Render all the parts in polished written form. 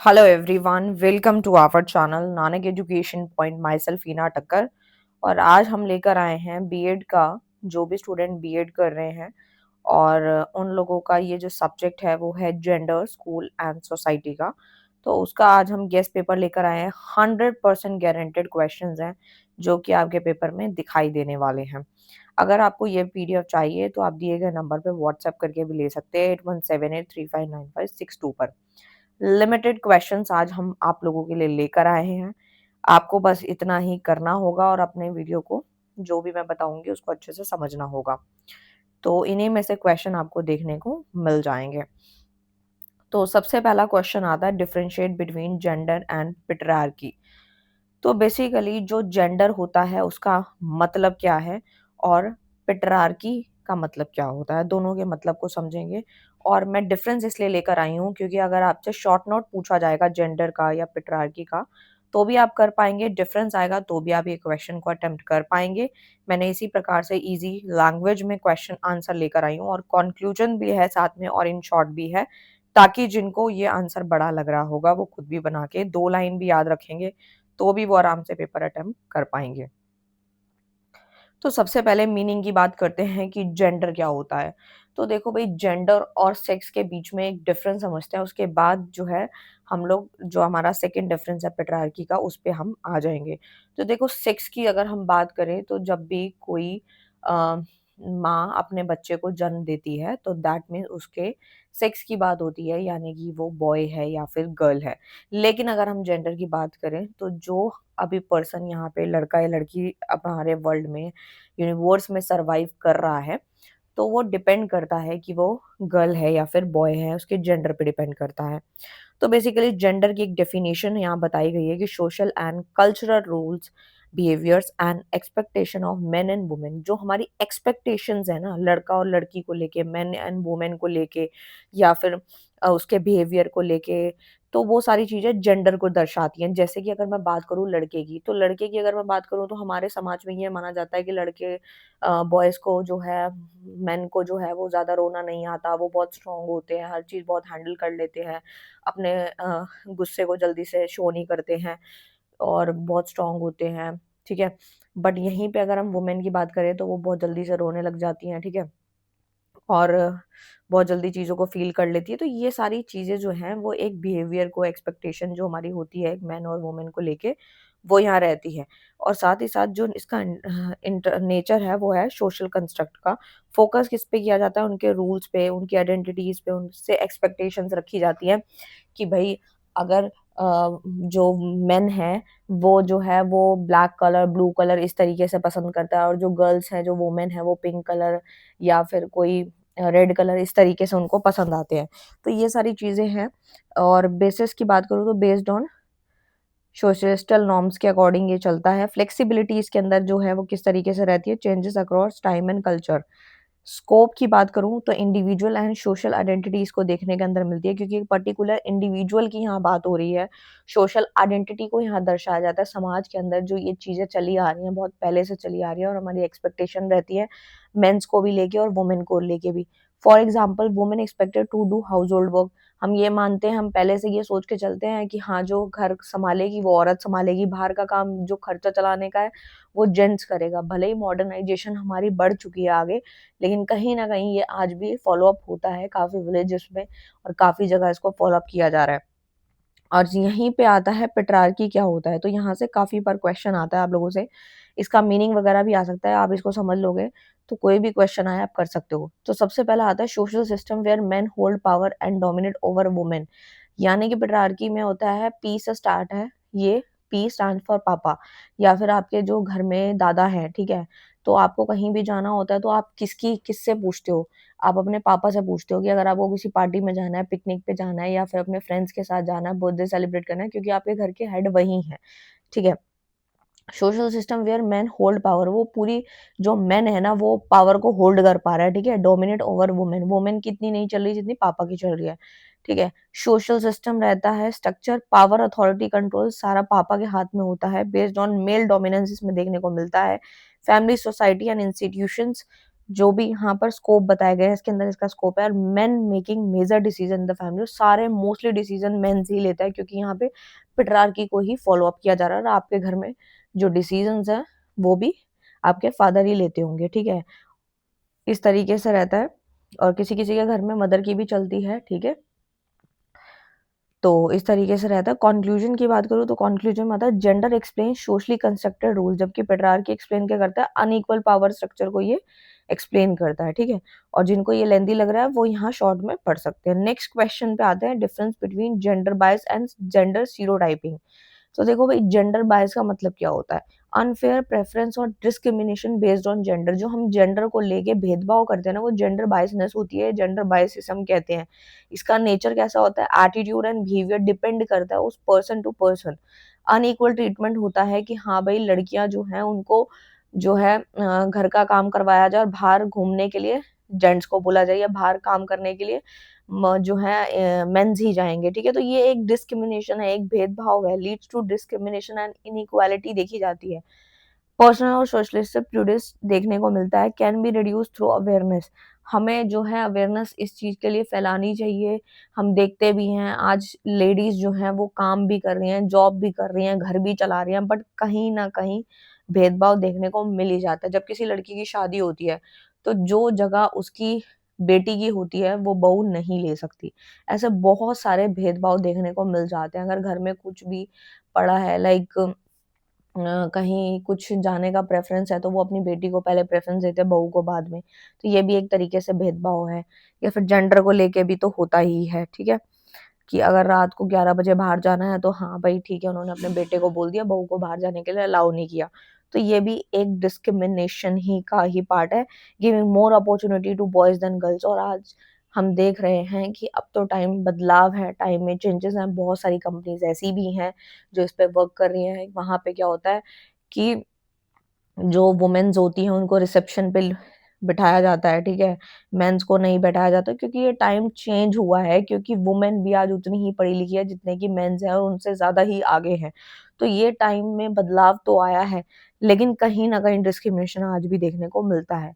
Hello everyone, welcome to our channel Nanak education point. Myself Heena Takkar. और आज हम लेकर आए हैं बीएड का, जो भी स्टूडेंट बीएड कर रहे हैं और उन लोगों का ये जो सब्जेक्ट है वो है जेंडर, स्कूल एंड सोसाइटी का। तो उसका आज हम गेस्ट पेपर लेकर आए हैं। 100% गारंटेड क्वेश्चंस हैं जो कि आपके पेपर में दिखाई देने वाले हैं। अगर आपको ये पीडीएफ चाहिए तो आप दिए गए नंबर पे व्हाट्सएप करके भी ले सकते हैं 8178359562 पर। लिमिटेड क्वेश्चंस आज हम आप लोगों के लिए लेकर आए हैं। आपको बस इतना ही करना होगा और अपने वीडियो को, जो भी मैं बताऊंगी, उसको अच्छे से समझना होगा। तो इन्हीं में से क्वेश्चन आपको देखने को मिल जाएंगे। तो सबसे पहला क्वेश्चन आता है, differentiate between gender and patriarchy. तो बेसिकली जो जेंडर होता है उसका मतलब क्या है और पेट्रियार्की का मतलब क्या होता है, दोनों के मतलब को समझेंगे। और मैं डिफरेंस इसलिए लेकर आई हूँ क्योंकि अगर आपसे शॉर्ट नोट पूछा जाएगा जेंडर का या पेट्रियार्की का तो भी आप कर पाएंगे, डिफरेंस आएगा तो भी आप ये क्वेश्चन को अटेम्प्ट कर पाएंगे। मैंने इसी प्रकार से इजी लैंग्वेज में क्वेश्चन आंसर लेकर आई हूँ और कंक्लूजन भी है साथ में और इन शॉर्ट भी है, ताकि जिनको ये आंसर बड़ा लग रहा होगा वो खुद भी बना के 2 लाइन भी याद रखेंगे तो भी वो आराम से पेपर अटेम्प्ट कर पाएंगे। तो सबसे पहले मीनिंग की बात करते हैं कि जेंडर क्या होता है। तो देखो भाई, जेंडर और सेक्स के बीच में एक डिफरेंस समझते हैं, उसके बाद जो है हम लोग जो हमारा सेकंड डिफरेंस है पेट्रियार्की का उस पे हम आ जाएंगे। तो देखो, सेक्स की अगर हम बात करें तो जब भी कोई अ, माँ अपने बच्चे को जन्म देती है तो दैट मीन्स उसके सेक्स की बात होती है, यानी कि वो बॉय है या फिर गर्ल है। लेकिन अगर हम जेंडर की बात करें तो जो अभी पर्सन यहाँ पे लड़का या लड़की अब हमारे वर्ल्ड में, यूनिवर्स में सरवाइव कर रहा है, तो वो डिपेंड करता है कि वो गर्ल है या फिर बॉय है, उसके जेंडर पे डिपेंड करता है। तो बेसिकली जेंडर की एक डेफिनेशन यहाँ बताई गई है कि social and cultural rules, behaviours and expectation of men and women. जो हमारी एक्सपेक्टेशंस है ना, लड़का और लड़की को लेके, मेन एंड वुमेन को लेके, या फिर उसके बिहेवियर को लेके, तो वो सारी चीजें जेंडर को दर्शाती हैं। जैसे कि अगर मैं बात करूँ लड़के की, तो लड़के की अगर मैं बात करूँ तो हमारे समाज में ये माना जाता है कि लड़के, बॉयज को जो है, मेन को जो है वो ज्यादा रोना नहीं आता, वो बहुत स्ट्रांग होते हैं, हर चीज बहुत हैंडल कर लेते हैं, अपने गुस्से को जल्दी से शो नहीं करते हैं और बहुत स्ट्रांग होते हैं। ठीक है। बट यहीं पे अगर हम वुमेन की बात करें तो वो बहुत जल्दी से रोने लग जाती हैं। ठीक है। और बहुत जल्दी चीज़ों को फ़ील कर लेती है। तो ये सारी चीज़ें जो हैं वो एक बिहेवियर को, एक्सपेक्टेशन जो हमारी होती है एक मैन और वुमेन को लेके, वो यहाँ रहती है। और साथ ही साथ जो इसका नेचर है वो है सोशल कंस्ट्रक्ट का। फ़ोकस किस पे किया जाता है? उनके रूल्स पे, उनकी आइडेंटिटीज़ पे, उनसे एक्सपेक्टेशंस रखी जाती हैं कि भई अगर जो मेन है वो जो है वो ब्लैक कलर, ब्लू कलर इस तरीके से पसंद करता है, और जो गर्ल्स हैं, जो वुमेन है, वो पिंक कलर या फिर कोई रेड कलर इस तरीके से उनको पसंद आते हैं। तो ये सारी चीज़ें हैं। और बेसिस की बात करूँ तो बेस्ड ऑन सोशलिस्टल नॉर्म्स के अकॉर्डिंग ये चलता है। फ्लेक्सिबिलिटी इसके अंदर जो है वो किस तरीके से रहती है? Changes across time and culture. Scope की बात करूँ तो इंडिविजुअल एंड सोशल आइडेंटिटीज़ को देखने के अंदर मिलती है, क्योंकि एक पर्टिकुलर इंडिविजुअल की यहाँ बात हो रही है। सोशल आइडेंटिटी को यहाँ दर्शाया जाता है। समाज के अंदर जो ये चीज़ें चली आ रही हैं, बहुत पहले से चली आ रही है, और हमारी एक्सपेक्टेशन रहती है मेंस को भी लेके और वुमेन को लेके भी। For example, women expected to do household work. हम ये मानते हैं, हम पहले से ये सोच के चलते हैं कि हाँ, जो घर संभालेगी वो औरत संभालेगी, बाहर का काम जो खर्चा चलाने का है वो जेंट्स करेगा। भले ही मॉडर्नाइजेशन हमारी बढ़ चुकी है आगे, लेकिन कहीं न कहीं ये आज भी फ़ॉलो अप होता है काफ़ी विलेजेस में, और काफ़ी जगह इसको फ़ॉलो अप किया जा रहा है। और यहीं पे आता है पेट्रार्की क्या होता है? तो यहाँ से काफ़ी बार क्वेश्चन आता है आप लोगों से। इसका मीनिंग वगैरह भी आ सकता है, आप इसको समझ लोगे तो कोई भी क्वेश्चन आए आप कर सकते हो। तो सबसे पहला आता है social system where men hold power and dominate over women. यानी कि पेट्रार्की में होता है, पी से स्टार्ट है ये, पी स्टैंड फॉर पापा, या फिर आपके जो घर में दादा हैं, ठीक है? तो आपको कहीं भी जाना होता है तो आप किससे पूछते हो? आप अपने पापा से पूछते हो कि अगर आपको किसी पार्टी में जाना है, पिकनिक पे जाना है, या फिर अपने फ्रेंड्स के साथ जाना है, बर्थडे सेलिब्रेट करना है, क्योंकि आपके घर के हेड वही हैं, ठीक है? Social system where men hold power, वो पूरी जो मेन है ना वो पावर को होल्ड कर पा रहा है, ठीक है? डोमिनेट ओवर वुमेन, वुमेन की इतनी नहीं चल रही जितनी पापा की चल रही है, ठीक है? सोशल सिस्टम रहता है, स्ट्रक्चर, पावर, अथॉरिटी, कंट्रोल सारा पापा के हाथ में होता है, बेस्ड ऑन मेल डोमिनेंस इसमें देखने को मिलता है। फैमिली, सोसाइटी एंड इंस्टीट्यूशंस, जो भी यहाँ पर स्कोप बताए गए हैं इसके अंदर इसका स्कोप है। और men making major decision in the family, सारे मोस्टली डिसीजन मेन ही लेता है, क्योंकि यहाँ पे पेट्रार्की को ही फॉलो अप किया जा रहा है, और आपके घर में जो डिसीजंस है वो भी आपके फादर ही लेते होंगे, ठीक है। इस तरीके से रहता है। और किसी किसी के घर में मदर की भी चलती है, ठीक है। तो इस तरीके से रहता है। कंक्लूजन की बात करूँ तो कंक्लूजन में आता है gender explain socially constructed rule, जबकि पेट्रार्की एक्सप्लेन क्या करता है, अनइक्वल पावर स्ट्रक्चर को ये एक्सप्लेन करता है, ठीक है। और जिनको ये लेंदी लग रहा है वो यहाँ शॉर्ट में पढ़ सकते हैं। नेक्स्ट क्वेश्चन पे आते हैं, difference between gender bias and gender stereotyping. तो देखो भाई, जेंडर बायस का मतलब क्या होता है, अनफेयर प्रेफरेंस और डिस्क्रिमिनेशन बेस्ड ऑन जेंडर। जो हम जेंडर को लेके भेदभाव करते हैं ना, वो जेंडर बायसनेस होती है, जेंडर बायसिज्म कहते हैं। इसका नेचर कैसा होता है, एटीट्यूड एंड बिहेवियर डिपेंड करता है उस person to person. Unequal treatment होता है कि हाँ भाई, लड़कियां जो हैं उनको जो है घर का काम करवाया जाए, और बाहर घूमने के लिए जेंट्स को बोला जाए, या बाहर काम करने के लिए जो है मेंस ही जाएंगे, ठीक है। तो ये एक डिस्क्रिमिनेशन है, एक भेदभाव है, leads to discrimination and inequality देखी जाती है। पर्सनल और सोशलिस्ट प्रेजुडिस देखने को मिलता है, can be reduce through awareness. हमें जो है अवेयरनेस इस चीज के लिए फैलानी चाहिए। हम देखते भी हैं आज लेडीज जो हैं वो काम भी कर रही हैं, जॉब भी कर रही हैं, घर भी चला रही हैं, बट कहीं ना कहीं भेदभाव देखने को मिल ही जाता है। जब किसी लड़की की शादी होती है तो जो जगह उसकी बेटी की होती है वो बहू नहीं ले सकती। ऐसे बहुत सारे भेदभाव देखने को मिल जाते हैं। अगर घर में कुछ भी पड़ा है, लाइक कहीं कुछ जाने का प्रेफ़रेंस है, तो वो अपनी बेटी को पहले प्रेफ़रेंस देते हैं, बहू को बाद में। तो ये भी एक तरीके से भेदभाव है। या फिर जेंडर को लेके भी तो होता ही है, ठीक है? कि अगर रात को 11 बजे बाहर जाना है, तो हाँ भाई ठीक है, उन्होंने अपने बेटे को बोल दिया, बहू को बाहर जाने के लिए अलाउ नहीं किया। तो ये भी एक डिस्क्रिमिनेशन ही का ही पार्ट है, giving more opportunity to boys than girls. और आज हम देख रहे हैं कि अब तो टाइम बदलाव है, टाइम में चेंजेस हैं। बहुत सारी कंपनीज़ ऐसी भी हैं जो इस पे वर्क कर रही हैं। वहाँ पे क्या होता है कि जो वुमेन्स होती हैं उनको रिसेप्शन पे बिठाया जाता है, ठीक है? मेंस को नहीं बैठाया जाता, क्योंकि ये टाइम चेंज हुआ है, क्योंकि वुमेन भी आज उतनी ही पढ़ी लिखी है जितने कि मेंस हैं, और उनसे ज़्यादा ही आगे हैं। तो ये टाइम में बदलाव तो आया है, लेकिन कहीं न कहीं डिस्क्रिमिनेशन आज भी देखने को मिलता है।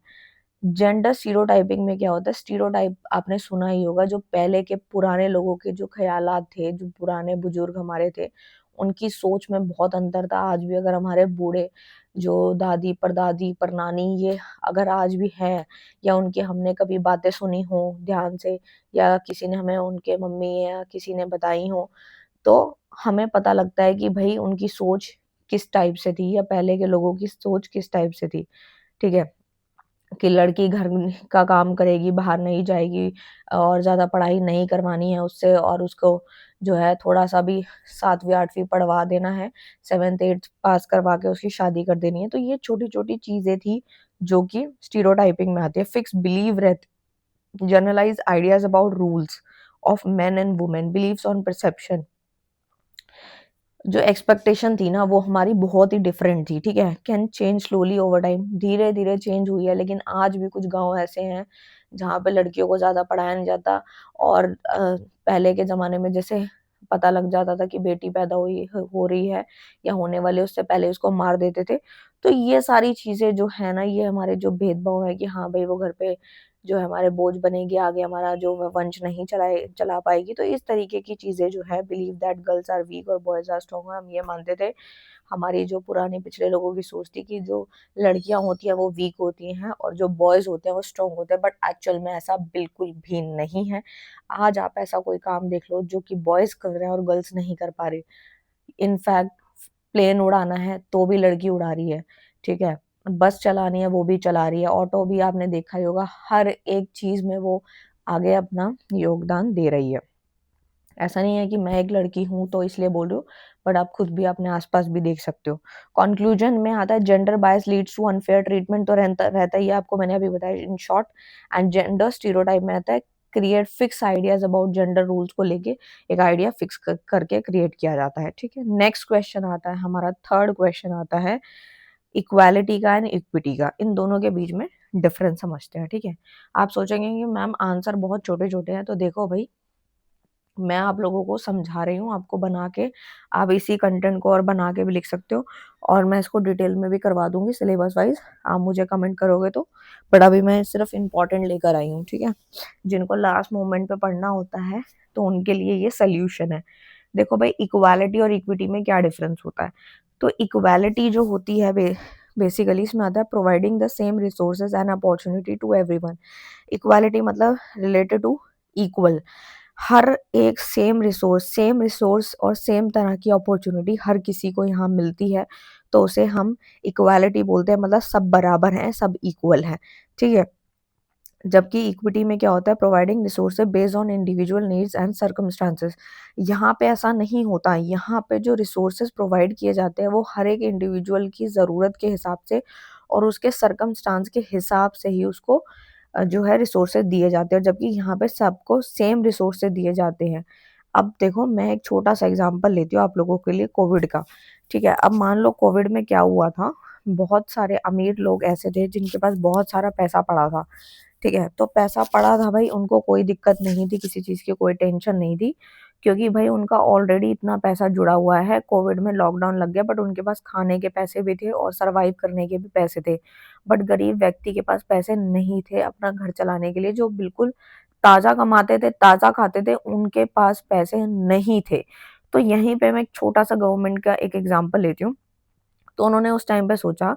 जेंडर स्टीरियोटाइपिंग में क्या होता है, स्टीरियोटाइप आपने सुना ही होगा, जो पहले के पुराने लोगों के जो ख़यालात थे, जो पुराने बुजुर्ग हमारे थे, उनकी सोच में बहुत अंतर था। आज भी अगर हमारे बूढ़े जो दादी, परदादी, परनानी ये अगर आज भी हैं, या उनकी हमने कभी बातें सुनी हो ध्यान से, या किसी ने हमें उनके मम्मी या किसी ने बताई हो, तो हमें पता लगता है कि भई उनकी सोच किस टाइप से थी, या पहले के लोगों की सोच किस टाइप से थी, ठीक है? कि लड़की घर का काम करेगी, बाहर नहीं जाएगी, और ज़्यादा पढ़ाई नहीं करवानी है उससे, और उसको जो है थोड़ा-सा भी 7वीं 8वीं पढ़वा देना है, 7th-8th पास करवा के उसकी शादी कर देनी है। तो ये छोटी-छोटी चीज़ें थी जो कि स्टीरियोटाइपिंग में आती है। Fixed believe generalised ideas about rules of men and women, believes on perception. जो एक्सपेक्टेशन थी ना वो हमारी बहुत ही डिफरेंट थी, ठीक है? Can change slowly over time, धीरे-धीरे चेंज हुई है, लेकिन आज भी कुछ गाँव ऐसे हैं, जहाँ पे लड़कियों को ज़्यादा पढ़ाया नहीं जाता। और पहले के ज़माने में जैसे पता लग जाता था कि बेटी पैदा हुई हो रही है या होने वाली है, उससे पहले उसको मार देते थे। तो ये सारी चीज़ें जो है ना, ये हमारे जो भेदभाव है कि हाँ भई, वो घर पे जो है हमारे बोझ बनेगी, आगे हमारा जो वंश नहीं चला पाएगी। तो इस तरीके की चीज़ें जो है, believe that girls are weak और बॉयज़ आर स्ट्रॉन्ग, हम ये मानते थे। हमारी जो पुराने पिछले लोगों की सोच थी कि जो लड़कियाँ होती हैं वो वीक होती हैं, और जो बॉयज़ होते हैं वो स्ट्रॉन्ग होते हैं, बट एक्चुअल में ऐसा बिल्कुल भी नहीं है। आज आप ऐसा कोई काम देख लो जो कि बॉयज़ कर रहे हैं और गर्ल्स नहीं कर पा रही। इनफैक्ट प्लेन उड़ाना है तो भी लड़की उड़ा रही है, ठीक है? बस चलानी है वो भी चला रही है, ऑटो भी आपने देखा ही होगा, हर एक चीज़ में वो आगे अपना योगदान दे रही है। ऐसा नहीं है कि मैं एक लड़की हूँ तो इसलिए बोल रही हूँ, बट आप खुद भी अपने आस-पास भी देख सकते हो। कन्क्लूज़न में आता है, gender bias leads to unfair treatment, तो रहता रहता ही है, आपको मैंने अभी बताया in short. And gender stereotype में आता है, create fix ideas about gender rules को लेके एक आइडिया फिक्स करके क्रिएट किया जाता है, ठीक है? नेक्स्ट क्वेश्चन आता है हमारा, थर्ड क्वेश्चन आता है इक्वालिटी का एंड इक्विटी का। इन दोनों के बीच में डिफरेंस समझते हैं, ठीक है? आप सोचेंगे कि मैम आंसर बहुत छोटे-छोटे हैं, तो देखो भई, मैं आप लोगों को समझा रही हूँ, आपको बना के आप इसी कंटेंट को और बना के भी लिख सकते हो और मैं इसको डिटेल में भी करवा दूँगी सिलेबस वाइज़, आप मुझे कमेंट करोगे तो। बट अभी मैं सिर्फ़ इम्पोर्टेंट लेकर आई हूँ, ठीक है? जिनको लास्ट मोमेंट पे पढ़ना होता है, तो उनके लिए ये सॉल्यूशन है। देखो भाई, इक्वालिटी और इक्विटी में क्या डिफरेंस होता है? तो इक्वालिटी जो होती है बेसिकली इसमें आता है providing the same resources and opportunity to everyone. Equality मतलब रिलेटेड टू इक्वल, हर एक सेम रिसोर्स और सेम तरह की अपॉर्चुनिटी हर किसी को यहाँ मिलती है, तो उसे हम इक्वालिटी बोलते हैं, मतलब सब बराबर हैं, सब इक्वल हैं, ठीक है? जबकि इक्विटी में क्या होता है, providing resources based on individual needs and circumstances. यहाँ पे ऐसा नहीं होता, यहाँ पे जो रिसोर्सेज प्रोवाइड किए जाते हैं वो हर एक इंडिविजुअल की ज़रूरत के हिसाब से और उसके सर्कमस्टांस के हिसाब से ही उसको जो है रिसोर्सेज दिए जाते हैं, जबकि यहाँ पे सबको सेम रिसोर्सेज दिए जाते हैं। अब देखो, मैं एक छोटा सा एग्जांपल लेती हूँ आप लोगों के लिए, कोविड का, ठीक है? अब मान लो कोविड में क्या हुआ था, बहुत सारे अमीर लोग ऐसे थे जिनके पास बहुत सारा पैसा पड़ा था, ठीक है? तो पैसा पड़ा था भाई, उनको कोई दिक्कत नहीं थी, किसी चीज़ की कोई टेंशन नहीं थी, क्योंकि भाई उनका ऑलरेडी इतना पैसा जुड़ा हुआ है, कोविड में लॉकडाउन लग गया बट उनके पास खाने के पैसे भी थे और सर्वाइव करने के भी पैसे थे। बट गरीब व्यक्ति के पास पैसे नहीं थे अपना घर चलाने के लिए, जो बिल्कुल ताज़ा कमाते थे, ताज़ा खाते थे, उनके पास पैसे नहीं थे। तो यहीं पे मैं एक छोटा-सा गवर्नमेंट का एक एग्ज़ाम्पल लेती हूँ। तो उन्होंने उस टाइम पे सोचा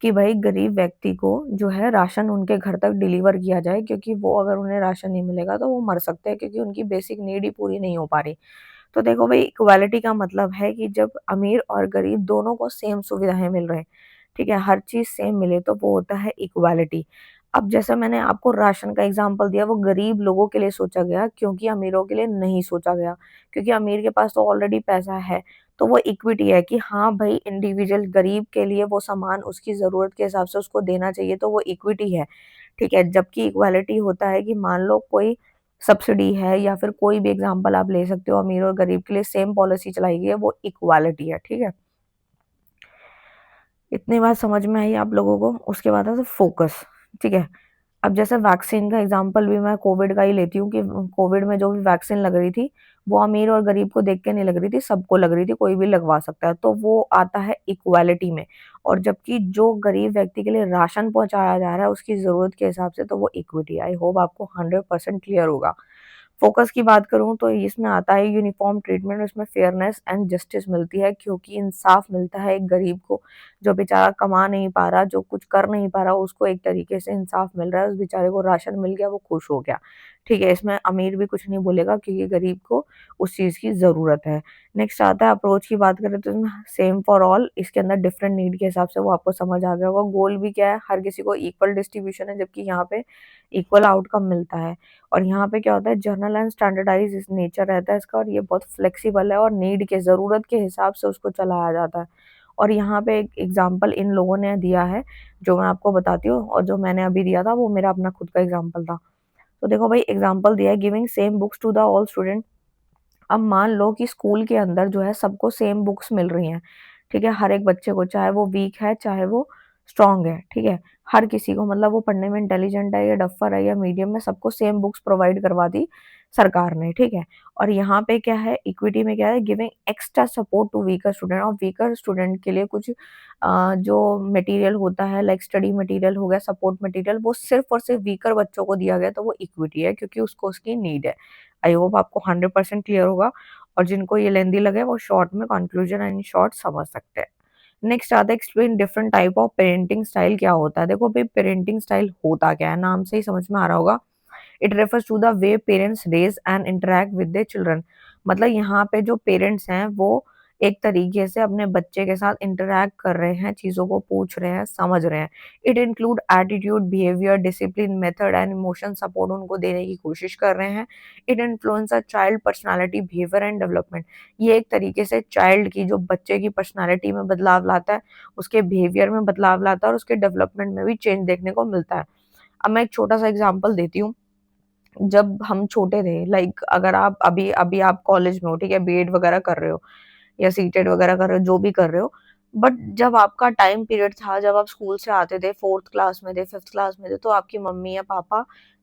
कि भाई गरीब व्यक्ति को जो है राशन उनके घर तक डिलीवर किया जाए, क्योंकि वो अगर उन्हें राशन नहीं मिलेगा तो वो मर सकते हैं, क्योंकि उनकी बेसिक नीड ही पूरी नहीं हो पा रही। तो देखो भाई, इक्वालिटी का मतलब है कि जब अमीर और गरीब दोनों को सेम सुविधाएँ मिल रहे हैं, ठीक है? हर चीज़ सेम मिले तो वो होता है इक्वालिटी। अब जैसे मैंने आपको राशन का एग्ज़ाम्पल दिया, वो गरीब लोगों के लिए सोचा गया, क्योंकि अमीरों के लिए नहीं सोचा गया, क्योंकि अमीर के पास तो ऑलरेडी पैसा है। तो वो इक्विटी है कि हाँ भाई, इंडिविजुअल गरीब के लिए वो सामान उसकी ज़रूरत के हिसाब से उसको देना चाहिए, तो वो इक्विटी है, ठीक है? जबकि इक्वालिटी होता है कि मान लो कोई सब्सिडी है या फिर कोई भी एग्ज़ाम्पल आप ले सकते हो, अमीर और गरीब के लिए सेम पॉलिसी चलाई गई है, वो इक्वालिटी है, ठीक है? इतनी बात समझ में आई आप लोगों को? उसके बाद है फोकस, ठीक है? अब जैसे वैक्सीन का एग्ज़ाम्पल भी मैं कोविड का ही लेती हूँ कि कोविड में जो भी वैक्सीन लग रही थी, वो अमीर और गरीब को देख के नहीं लग रही थी, सबको लग रही थी, कोई भी लगवा सकता है। तो वो आता है इक्वालिटी में, और जबकि जो गरीब व्यक्ति के लिए राशन पहुँचाया जा रहा है उसकी ज़रूरत के हिसाब से, तो वो इक्विटी है। आई होप आपको 100% क्लियर होगा। फ़ोकस की बात करूँ तो इसमें आता है यूनिफ़ॉर्म ट्रीटमेंट, उसमें फेयरनेस एंड जस्टिस मिलती है, क्योंकि इंसाफ मिलता है एक गरीब को, जो बेचारा कमा नहीं पा रहा, जो कुछ कर नहीं पा रहा, उसको एक तरीके से इंसाफ मिल रहा है, उस बेचारे को राशन मिल गया, वो खुश हो गया, ठीक है? इसमें अमीर भी कुछ नहीं बोलेगा, क्योंकि गरीब को उस चीज़ की ज़रूरत है। नेक्स्ट आता है अप्रोच की बात करें तो इसमें सेम फॉर ऑल, इसके अंदर डिफरेंट नीड के हिसाब से वो आपको समझ आ गया होगा। गोल भी क्या है, हर किसी को इक्वल डिस्ट्रीब्यूशन है, जबकि यहाँ पे इक्वल आउटकम मिलता है। और यहाँ पे क्या होता है, जर्नल एंड स्टैंडर्डाइज इस नेचर रहता है इसका, और ये बहुत फ्लेक्सिबल है और नीड के ज़रूरत के हिसाब से उसको चलाया जाता है। और यहाँ पे एक एग्ज़ाम्पल इन लोगों ने दिया है, जो मैं आपको बताती हूँ, और जो मैंने अभी दिया था वो मेरा अपना खुद का एग्ज़ाम्पल था। तो देखो भाई, एग्ज़ाम्पल दिया है, giving same books to the all student. अब मान लो कि स्कूल के अंदर जो है सबको सेम बुक्स मिल रही हैं, ठीक है? हर एक बच्चे को, चाहे वो वीक है, चाहे वो स्ट्रॉन्ग है, ठीक है? हर किसी को, मतलब वो पढ़ने में इंटेलिजेंट है या डफ़र है या मीडियम है, सबको सेम बुक्स प्रोवाइड करवा दी सरकार ने, ठीक है? और यहाँ पे क्या है, इक्विटी में क्या है, giving extra support to weaker student, और वीकर स्टूडेंट के लिए कुछ जो मटेरियल होता है, लाइक स्टडी मटेरियल हो गया, सपोर्ट मटेरियल, वो सिर्फ़ और सिर्फ़ वीकर बच्चों को दिया गया, तो वो इक्विटी है, क्योंकि उसको उसकी नीड है। आई होप आपको 100% क्लियर होगा, और जिनको ये लेंथी लगे वो शॉर्ट में कंक्लूजन एंड शॉर्ट समझ सकते हैं। नेक्स्ट आता है explain different type of parenting style क्या होता है। देखो भाई, पेरेंटिंग स्टाइल होता क्या है, नाम से ही समझ में आ रहा होगा। It refers to the way parents raise and interact with their children. मतलब यहाँ पे जो पेरेंट्स हैं वो एक तरीके से अपने बच्चे के साथ इंटरैक्ट कर रहे हैं, चीज़ों को पूछ रहे हैं, समझ रहे हैं। It include attitude, behaviour, discipline, method and emotion support उनको देने की कोशिश कर रहे हैं। It influence a child personality, behaviour and development. ये एक तरीके से चाइल्ड की, जो बच्चे की पर्सनैलिटी में बदलाव लाता है, उसके बिहेवियर में बदलाव लाता है और उसके डेवलपमेंट में भी चेंज देखने को मिलता है। अब मैं एक छोटा-सा एग्ज़ाम्पल देती हूँ। जब हम छोटे थे, लाइक अगर आप अभी अभी आप कॉलेज में हो, ठीक है, बीएड वगैरह कर रहे हो या सीटेट वगैरह कर रहे हो, जो भी कर रहे हो, बट जब आपका टाइम पीरियड था, जब आप स्कूल से आते थे, 4th क्लास में थे, 5th क्लास में थे, तो आपकी मम्मी या पापा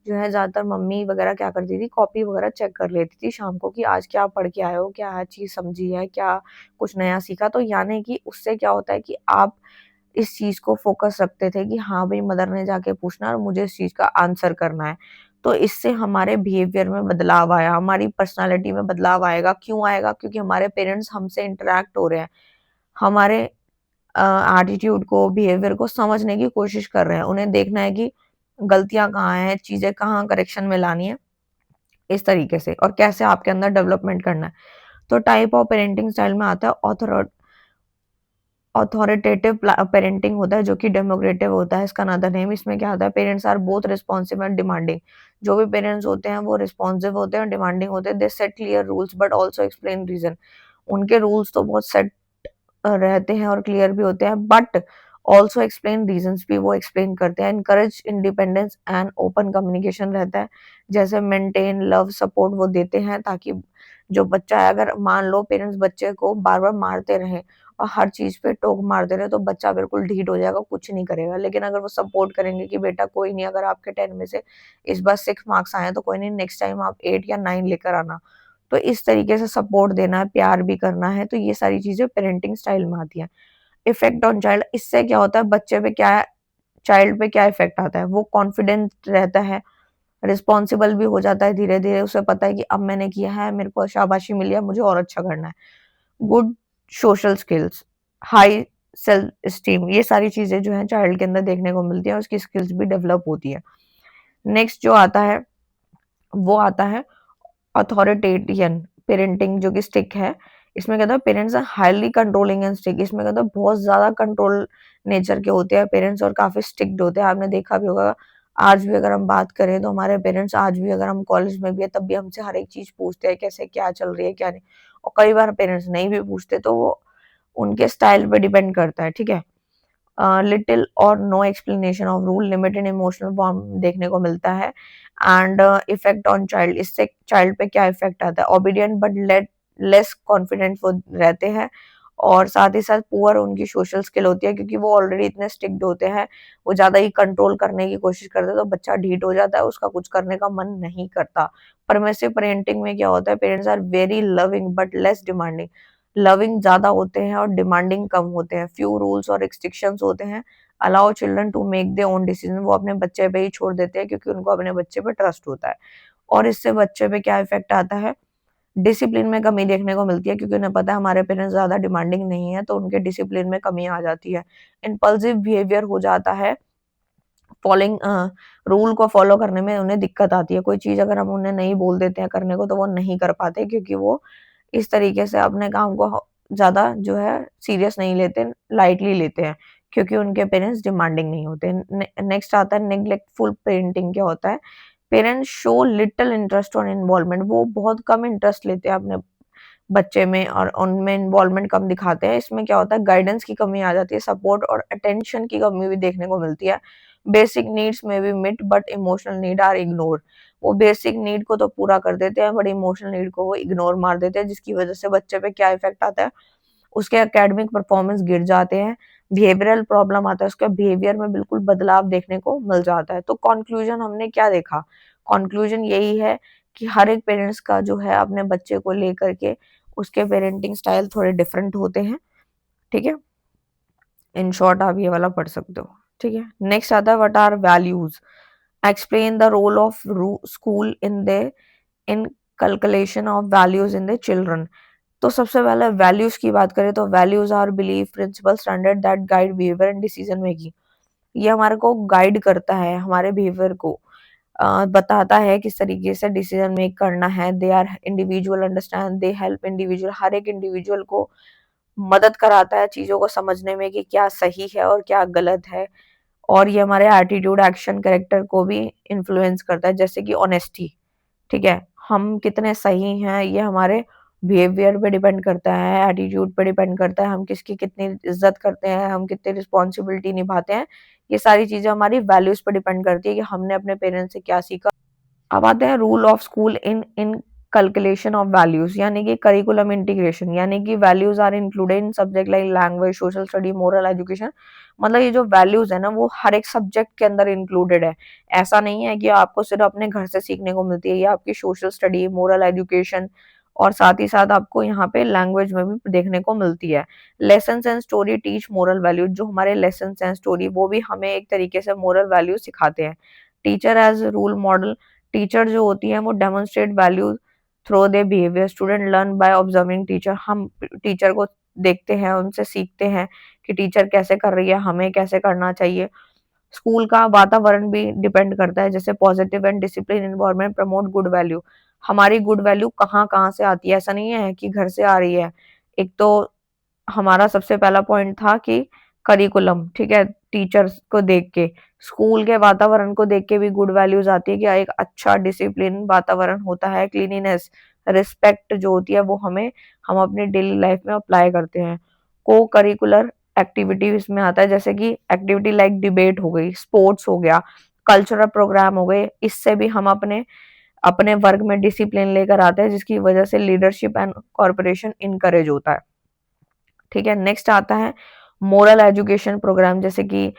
जो है ज़्यादातर मम्मी वगैरह क्या करती थी, कॉपी वगैरह चेक कर लेती थी शाम को कि आज क्या पढ़ के आए हो, क्या चीज़ समझी है, क्या कुछ नया सीखा। तो यानी कि उससे क्या होता है कि आप इस चीज़ को फ़ोकस रखते थे कि हाँ भई, मदर ने जाके पूछना है और मुझे इस चीज़ का आंसर करना है। तो इससे हमारे बिहेवियर में बदलाव आया, हमारी पर्सनैलिटी में बदलाव आएगा। क्यों आएगा? क्योंकि हमारे पेरेंट्स हमसे इंटरैक्ट हो रहे हैं। हमारे एटीट्यूड को, बिहेवियर को समझने की कोशिश कर रहे हैं। उन्हें देखना है कि गलतियाँ कहाँ हैं, चीज़ें कहाँ करेक्शन में लानी है, इस तरीके से, और कैसे आपके अंदर डेवलपमेंट करना है। तो टाइप ऑफ पेरेंटिंग स्टाइल में आता है ऑथोरिटेटिव पेरेंटिंग होता है, जो कि डेमोक्रेटिव होता है इसका अनदर नेम। इसमें क्या होता है, parents are both responsive and demanding. जो भी पेरेंट्स होते हैं वो रिस्पॉन्सिव होते हैं और डिमांडिंग होते हैं। They set clear rules but also explain reason. उनके रूल्स तो बहुत सेट रहते हैं और क्लियर भी होते हैं, बट ऑल्सो एक्सप्लेन रीजंस भी वो एक्सप्लेन करते हैं। Encourage independence and open communication रहता है, जैसे मेंटेन लव सपोर्ट वो देते हैं, ताकि जो बच्चा है, अगर मान लो पेरेंट्स बच्चे को बार बार मारते रहे और हर चीज पे टोक मारते रहे, तो बच्चा बिल्कुल ढीठ हो जाएगा, कुछ नहीं करेगा। लेकिन अगर वो सपोर्ट करेंगे कि बेटा कोई नहीं, अगर आपके 10 में से इस बार 6 मार्क्स आए तो कोई नहीं, नेक्स्ट टाइम आप 8 या 9 लेकर आना। तो इस तरीके से सपोर्ट देना है, प्यार भी करना है, तो ये सारी चीज़ें पेरेंटिंग स्टाइल में आती हैं। इफ़ेक्ट ऑन चाइल्ड, इससे क्या होता है, बच्चे पे क्या, चाइल्ड पे क्या इफ़ेक्ट आता है, वो कॉन्फिडेंट रहता है, रिस्पॉन्सिबल भी हो जाता है धीरे-धीरे, उसे पता है कि अब मैंने किया है, मेरे को शाबाशी मिली है, मुझे और अच्छा करना है। Good social skills, high self esteem, ये सारी चीज़ें जो हैं चाइल्ड के अंदर देखने को मिलती हैं, उसकी स्किल्स भी डेवलप होती है। नेक्स्ट जो आता है, वो आता है अथॉरिटेरियन पेरेंटिंग, जो कि स्टिक है। इसमें कहता है parents are highly controlling and strict. इसमें कहता है बहुत ज़्यादा कंट्रोल नेचर के होते हैं पेरेंट्स और काफ़ी स्ट्रिक्ट होते हैं। आपने देखा भी होगा, आज भी अगर हम बात करें तो हमारे पेरेंट्स आज भी, अगर हम कॉलेज में भी है तब भी हमसे हर एक चीज़ पूछते हैं, कैसे क्या चल रही है, क्या नहीं। और कई बार पेरेंट्स नहीं भी पूछते, तो वो उनके स्टाइल पे डिपेंड करता है, ठीक है? लिटिल और no explanation of rule, limited emotional warm देखने को मिलता है। एंड इफेक्ट ऑन चाइल्ड, इससे चाइल्ड पे क्या इफेक्ट आता है, ओबीडियंट बट लेस कॉन्फिडेंट वो रहते हैं, और साथ ही साथ पुअर उनकी सोशल स्किल होती है, क्योंकि वो ऑलरेडी इतने स्ट्रिक्ट होते हैं, वो ज़्यादा ही कंट्रोल करने की कोशिश करते हैं, तो बच्चा ढीठ हो जाता है, उसका कुछ करने का मन नहीं करता। परमिसिव पेरेंटिंग में क्या होता है, parents are very loving but less demanding. Loving ज़्यादा होते हैं और डिमांडिंग कम होते हैं। फ्यू रूल्स और रिस्ट्रिक्शंस होते हैं। Allow children to make their own decision, वो अपने बच्चे पे ही छोड़ देते हैं, क्योंकि उनको अपने बच्चे पे ट्रस्ट होता है। और इससे बच्चे पे क्या इफ़ेक्ट आता है, डिसिप्लिन में कमी देखने को मिलती है, क्योंकि उन्हें पता है हमारे पेरेंट्स ज़्यादा डिमांडिंग नहीं है, तो उनके डिसिप्लिन में कमी आ जाती है। इम्पल्सिव बिहेवियर हो जाता है, फॉलोइंग रूल को फॉलो करने में उन्हें दिक्कत आती है। कोई चीज़ अगर हम उन्हें नहीं बोल देते हैं करने को, तो वो नहीं कर पाते, क्योंकि वो इस तरीके से अपने काम को ज़्यादा जो है सीरियस नहीं लेते, लाइटली लेते हैं, क्योंकि उनके पेरेंट्स डिमांडिंग नहीं होते। नेक्स्ट आता है नेग्लेक्टफुल पेरेंटिंग, क्या होता है, पेरेंट्स शो लिटिल इंटरेस्ट और इन्वॉल्वमेंट, वो बहुत कम इंटरेस्ट लेते हैं अपने बच्चे में और उनमें इन्वॉल्वमेंट कम दिखाते हैं। इसमें क्या होता है, गाइडेंस की कमी आ जाती है, सपोर्ट और अटेंशन की कमी भी देखने को मिलती है। बेसिक नीड्स में भी met but emotional need are ignore, वो बेसिक नीड को तो पूरा कर देते हैं, बट इमोशनल नीड को वो इग्नोर मार देते हैं, जिसकी वजह से बच्चे पे क्या इफेक्ट आता है, उसके एकेडमिक परफॉर्मेंस गिर जाते हैं, बिहेवियरल प्रॉब्लम आता है, उसके बिहेवियर में बिल्कुल बदलाव देखने को मिल जाता है। तो कंक्लूजन हमने क्या देखा, कंक्लूजन यही है कि हर एक पेरेंट्स का जो है अपने बच्चे को लेकर के उसके पेरेंटिंग स्टाइल थोड़े डिफरेंट होते हैं, ठीक है? इन शॉर्ट आप ये वाला पढ़ सकते हो, ठीक है? नेक्स्ट आता है what are values, explain the role of school in the inculcation of values in the children. तो सबसे पहले वैल्यूज की बात करें, तो values are belief principle standard that guide behaviour and decision making. ये हमारे को गाइड करता है, हमारे बिहेवियर को बताता है किस तरीके से डिसीजन मेक करना है। They are individual understand, they help individual, हर एक इंडिविजुअल को मदद कराता है चीज़ों को समझने में कि क्या सही है और क्या गलत है। और ये हमारे एटीट्यूड, एक्शन, कैरेक्टर को भी इन्फ्लुएंस करता है, जैसे कि ऑनेस्टी, ठीक है? हम कितने सही हैं, ये हमारे बिहेवियर पे डिपेंड करता है, एटीट्यूड पे डिपेंड करता है, हम किसकी कितनी इज़्ज़त करते हैं, हम कितनी रिस्पॉन्सिबिलिटी निभाते हैं। ये सारी चीज़ें हमारी वैल्यूज़ पे डिपेंड करती है कि हमने अपने पेरेंट्स से क्या सीखा। अब आते हैं role of school in calculation of values, यानी कि करिकुलम इंटीग्रेशन, यानी कि values are included in subject like language, social study, moral education. मतलब ये जो वैल्यूज है ना वो हर एक सब्जेक्ट के अंदर इंक्लूडेड है। ऐसा नहीं है कि आपको सिर्फ अपने घर से सीखने को मिलती है, ये आपकी सोशल स्टडी, मोरल एजुकेशन और साथ ही साथ आपको यहाँ पे लैंग्वेज में भी देखने को मिलती है। Lesson and story teach moral values, जो हमारे लेसन एंड स्टोरी वो भी हमें एक तरीके से मोरल वैल्यू सिखाते हैं। Teacher as role model, teacher जो होती है वो demonstrate value through their behaviour, student learn by observing teacher. हम टीचर को देखते हैं, उनसे सीखते हैं कि टीचर कैसे कर रही है, हमें कैसे करना चाहिए। स्कूल का वातावरण भी डिपेंड करता है, जैसे positive and discipline environment promote good value. हमारी गुड वैल्यू कहाँ कहाँ से आती है, ऐसा नहीं है कि घर से आ रही है। एक तो हमारा सबसे पहला पॉइंट था कि करिकुलम, ठीक है, टीचर्स को देख के, स्कूल के वातावरण को देख के भी गुड वैल्यूज आती है कि एक अच्छा डिसिप्लिन वातावरण होता है, क्लीनिनेस, रिस्पेक्ट जो होती है वो हम अपनी डेली लाइफ में अप्लाई करते हैं। को करिकुलर एक्टिविटी इसमें आता है, जैसे कि एक्टिविटी लाइक डिबेट हो गई, स्पोर्ट्स हो गया, कल्चरल प्रोग्राम हो गए। इससे भी हम अपने अपने वर्क में डिसिप्लिन लेकर आते हैं, जिसकी वजह से लीडरशिप एंड कॉर्पोरेशन इनकरेज होता है। ठीक है, नेक्स्ट आता है मोरल एजुकेशन प्रोग्राम, जैसे कि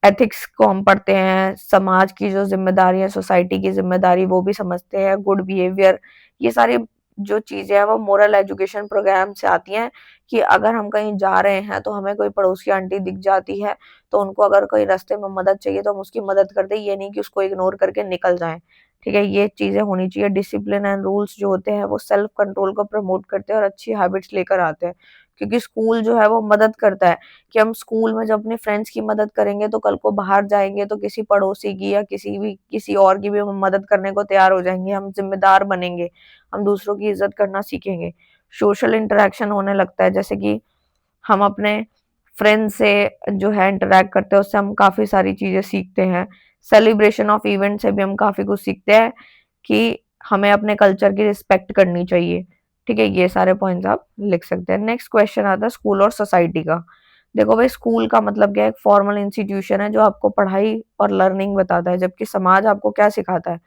एथिक्स को हम पढ़ते हैं, समाज की जो जिम्मेदारी है, सोसाइटी की जिम्मेदारी वो भी समझते हैं, गुड बिहेवियर, ये सारी जो चीजें हैं वो मोरल एजुकेशन प्रोग्राम से आती हैं। कि अगर हम कहीं जा रहे हैं तो हमें कोई पड़ोस की आंटी दिख जाती है, तो उनको अगर कोई रास्ते में मदद चाहिए तो हम उसकी मदद कर दें, ये नहीं कि उसको इग्नोर करके निकल जाएं। ठीक है, ये चीजें होनी चाहिए। डिसिप्लिन एंड रूल्स जो होते हैं वो सेल्फ कंट्रोल को प्रमोट करते हैं और अच्छी हैबिट्स लेकर आते हैं। क्योंकि स्कूल जो है वो मदद करता है कि हम स्कूल में जब अपने फ्रेंड्स की मदद करेंगे तो कल को बाहर जाएंगे तो किसी पड़ोसी की या किसी और की भी हम मदद करने को तैयार हो जाएंगे, हम जिम्मेदार बनेंगे, हम दूसरों की इज्जत करना सीखेंगे। सोशल इंटरेक्शन होने लगता है, जैसे कि हम अपने फ्रेंड से जो है इंटरेक्ट करते हैं, उससे हम काफी सारी चीजें सीखते हैं। सेलिब्रेशन ऑफ इवेंट से भी हम काफी कुछ सीखते हैं कि हमें अपने कल्चर की रिस्पेक्ट करनी चाहिए। ठीक है, ये सारे पॉइंट्स आप लिख सकते हैं। नेक्स्ट क्वेश्चन आता है स्कूल और सोसाइटी का। देखो भाई, स्कूल का मतलब क्या है? एक फॉर्मल इंस्टीट्यूशन है जो आपको पढ़ाई और लर्निंग बताता है, जबकि समाज आपको क्या सिखाता है?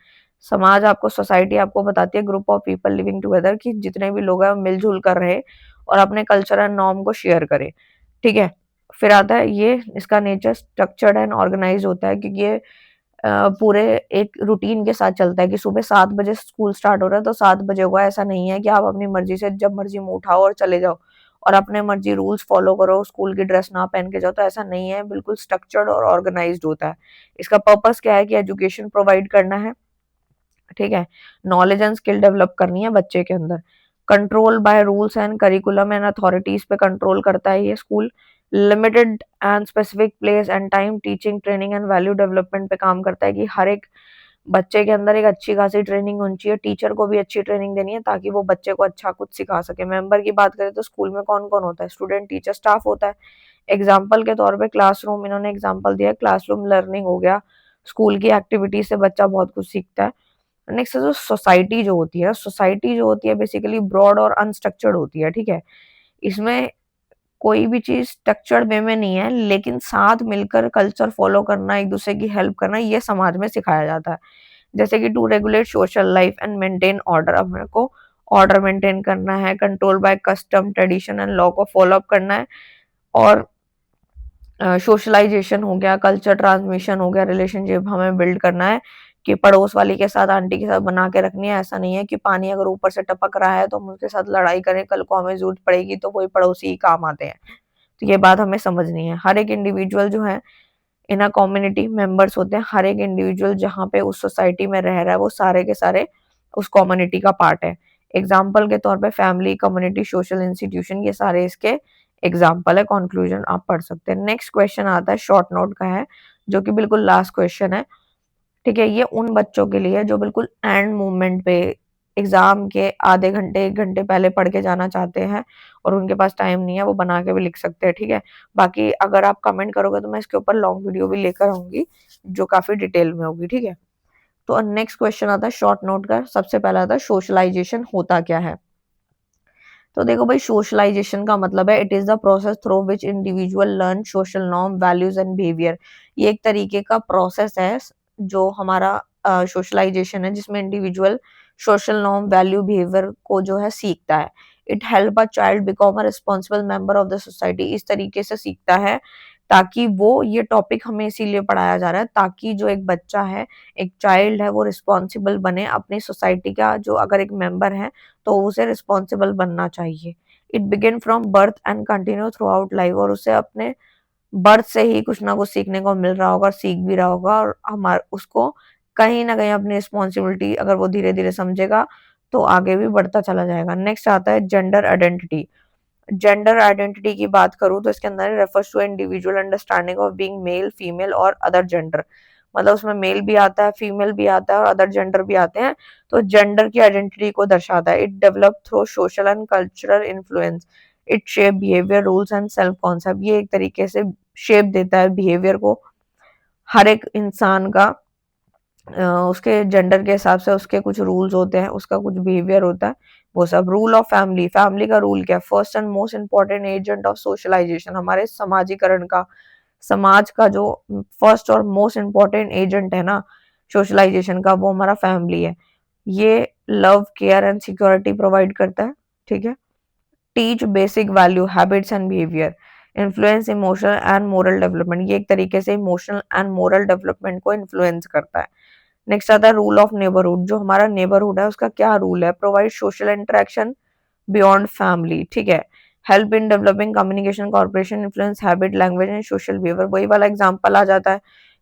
समाज आपको, सोसाइटी आपको बताती है group of people living together, कि जितने भी लोग हैं वो मिलजुल कर रहे और अपने कल्चर एंड नॉर्म को शेयर करें। ठीक है, फिर आता है ये, इसका नेचर स्ट्रक्चर्ड एंड ऑर्गेनाइज होता है, क्योंकि ये पूरे एक रूटीन के साथ चलता है कि सुबह 7 बजे स्कूल स्टार्ट हो रहा है तो 7 बजे होगा। ऐसा नहीं है कि आप अपनी मर्जी से जब मर्जी मुंह उठाओ और चले जाओ और अपने मर्जी रूल्स फॉलो करो, स्कूल की ड्रेस ना पहन के जाओ, तो ऐसा नहीं है। बिल्कुल स्ट्रक्चर्ड और ऑर्गेनाइज्ड होता है। इसका पर्पस क्या है? कि एजुकेशन प्रोवाइड करना है, ठीक है, नॉलेज एंड स्किल डेवलप करनी है बच्चे के अंदर। Control by rules and curriculum and authorities पे कंट्रोल करता है ये school. Limited and specific place and time teaching, training and value development पे काम करता है, कि हर एक बच्चे के अंदर एक अच्छी खासी ट्रेनिंग होनी चाहिए, टीचर को भी अच्छी ट्रेनिंग देनी है ताकि वो बच्चे को अच्छा कुछ सिखा सके। मेंबर की बात करें तो स्कूल में कौन कौन होता है? स्टूडेंट, टीचर, स्टाफ होता है। एग्जाम्पल के तौर पे क्लासरूम, इन्होंने एग्जाम्पल दिया, क्लासरूम लर्निंग हो गया, स्कूल की एक्टिविटी से बच्चा बहुत कुछ सीखता है। नेक्स्ट है जो सोसाइटी जो होती है, सोसाइटी जो होती है बेसिकली ब्रॉड और अनस्ट्रक्चर्ड होती है। ठीक है, इसमें कोई भी चीज स्ट्रक्चर्ड वे में नहीं है, लेकिन साथ मिलकर कल्चर फॉलो करना, एक दूसरे की हेल्प करना, ये समाज में सिखाया जाता है। जैसे कि to regulate social life and maintain order, अपने को ऑर्डर मेंटेन करना है, control by custom, tradition and law को फॉलो अप करना है, और सोशलाइजेशन हो गया, कल्चर ट्रांसमिशन हो गया, रिलेशनशिप हमें बिल्ड करना है कि पड़ोस वाली के साथ, आंटी के साथ बना के रखनी है। ऐसा नहीं है कि पानी अगर ऊपर से टपक रहा है तो हम उसके साथ लड़ाई करें, कल को हमें जरूरत पड़ेगी तो वही पड़ोसी ही काम आते हैं। तो ये बात हमें समझनी है। हर एक इंडिविजुअल जो है इन अ कम्युनिटी मेंबर्स होते हैं, हर एक इंडिविजुअल जहाँ पे उस सोसाइटी में रह रहा है वो सारे के सारे उस कम्युनिटी का पार्ट है। एग्जाम्पल के तौर पे फैमिली, कम्युनिटी, सोशल इंस्टीट्यूशन, ये सारे इसके एग्जाम्पल है। कंक्लूजन आप पढ़ सकते हैं। नेक्स्ट क्वेश्चन आता है शॉर्ट नोट का है, जो कि बिल्कुल लास्ट क्वेश्चन है। ठीक है, ये उन बच्चों के लिए जो बिल्कुल एंड मोमेंट पे, एग्जाम के आधे घंटे 1 घंटे पहले पढ़ के जाना चाहते हैं और उनके पास टाइम नहीं है, वो बना के भी लिख सकते हैं। ठीक है, बाकी अगर आप कमेंट करोगे तो मैं इसके ऊपर लॉन्ग वीडियो भी लेकर आऊंगी जो काफी डिटेल में होगी। ठीक है, तो नेक्स्ट क्वेश्चन आता है शॉर्ट नोट का। सबसे पहला आता है सोशलाइजेशन होता क्या है? तो देखो भाई, सोशलाइजेशन का मतलब है it is the process through which individual learn social norm, values and behaviour. ये एक तरीके का प्रोसेस है जो हमारा सोशलाइजेशन है, जिसमें individual social norm, value, behaviour को जो है सीखता है। It help a child become a responsible member of the society. इस तरीके से सीखता है ताकि वो, ये टॉपिक हमें इसीलिए पढ़ाया जा रहा है ताकि जो एक बच्चा है, एक चाइल्ड है, वो रिस्पॉन्सिबल बने अपनी सोसाइटी का, जो अगर एक मेंबर है तो उसे रिस्पॉन्सिबल बनना चाहिए। It begin from birth and continue through out life. और उसे अपने बर्थ से ही कुछ ना कुछ सीखने को मिल रहा होगा और सीख भी रहा होगा, और हमार उसको कहीं ना कहीं अपनी रिस्पॉन्सिबिलिटी अगर वो धीरे धीरे समझेगा तो आगे भी बढ़ता चला जाएगा। नेक्स्ट आता है जेंडर आइडेंटिटी। जेंडर आइडेंटिटी की बात करूँ तो इसके अंदर refers to individual understanding of being male, female और अदर जेंडर। मतलब उसमें मेल भी आता है, फीमेल भी आता है और अदर जेंडर भी आते हैं। तो जेंडर की आइडेंटिटी को दर्शाता है। It develop through social and cultural influence. It shape behaviour, rules and self concept. ये एक तरीके से शेप देता है बिहेवियर को, हर एक इंसान का। उसके जेंडर के हिसाब से उसके कुछ रूल्स होते हैं, उसका कुछ बिहेवियर होता है, वो सब। Role of family. फैमिली का रूल क्या है? First and most important agent of socialization. हमारे समाजीकरण का, समाज का जो फर्स्ट और मोस्ट इंपॉर्टेंट एजेंट है ना सोशलाइजेशन का, वो हमारा फैमिली है। ये love, care and security provide करता है। ठीक है। Teach basic value, habits and behaviour. Influence emotional and moral development. ये एक तरीके से इमोशनल एंड मोरल डेवलपमेंट को इन्फ्लुएंस करता है। नेक्स्ट आता है रूल ऑफ नेबरहुड। जो हमारा नेबरहुड है उसका क्या रूल है? Provide social interaction beyond family. ठीक है। Help in developing communication, corporation, influence habit, language and social behaviour. वही वाला एग्जांपल आ जाता है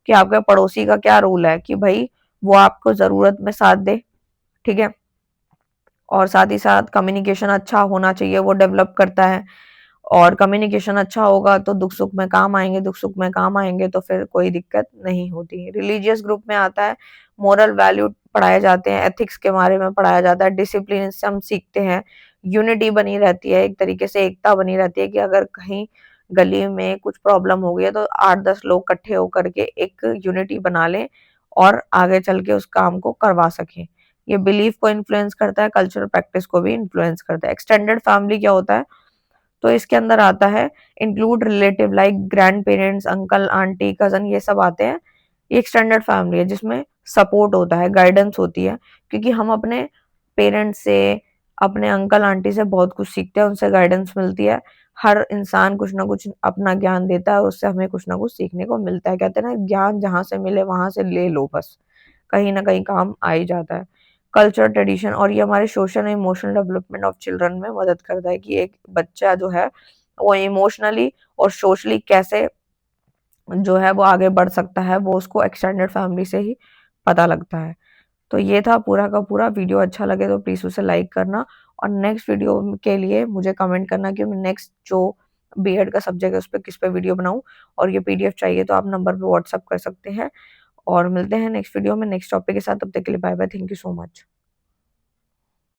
कि आपके पड़ोसी का क्या रूल है कि भाई वो आपको जरूरत में साथ दे। ठीक है। और साथ ही साथ कम्युनिकेशन अच्छा होना चाहिए, वो डेवलप करता है। और कम्युनिकेशन अच्छा होगा तो दुख सुख में काम आएंगे, दुख सुख में काम आएंगे तो फिर कोई दिक्कत नहीं होती। रिलीजियस ग्रुप में आता है, मोरल वैल्यू पढ़ाए जाते हैं, एथिक्स के बारे में पढ़ाया जाता है, डिसिप्लिन से हम सीखते हैं। यूनिटी बनी रहती है, एक तरीके से एकता बनी रहती है कि अगर कहीं गली में कुछ प्रॉब्लम हो गई है तो 8-10 लोग इकट्ठे होकर के एक यूनिटी बना लें और आगे चल के उस काम को करवा सकें। ये बिलीफ को इन्फ्लुएंस करता है, कल्चरल प्रैक्टिस को भी इन्फ्लुएंस करता है। एक्सटेंडेड फैमिली क्या होता है? तो इसके अंदर आता है include relative like grand parents, uncle, aunty, cousin, ये सब आते हैं। ये एक्सटेंडेड फैमिली है जिसमें सपोर्ट होता है, गाइडेंस होती है, क्योंकि हम अपने पेरेंट्स से, अपने अंकल आंटी से बहुत कुछ सीखते हैं, उनसे गाइडेंस मिलती है। हर इंसान कुछ ना कुछ अपना ज्ञान देता है और उससे हमें कुछ ना कुछ सीखने को मिलता है। कहते हैं ना, ज्ञान जहाँ से मिले वहां से ले लो, बस कहीं ना कहीं काम आ ही जाता है। कल्चर, ट्रेडिशन, और ये हमारे social and emotional development of children में मदद करता है कि एक बच्चा जो है वो इमोशनली और सोशली कैसे जो है वो आगे बढ़ सकता है, वो उसको एक्सटेंडेड फैमिली से ही पता लगता है। तो ये था पूरा का पूरा। वीडियो अच्छा लगे तो प्लीज उसे लाइक करना, और नेक्स्ट वीडियो के लिए मुझे कमेंट करना कि मैं नेक्स्ट जो बीएड का सब्जेक्ट है उस पर किस पे वीडियो बनाऊं। और ये पीडीएफ चाहिए तो आप नंबर पे व्हाट्सअप कर सकते हैं। और मिलते हैं नेक्स्ट वीडियो में नेक्स्ट टॉपिक के साथ। तब तक के लिए bye bye, thank you so much.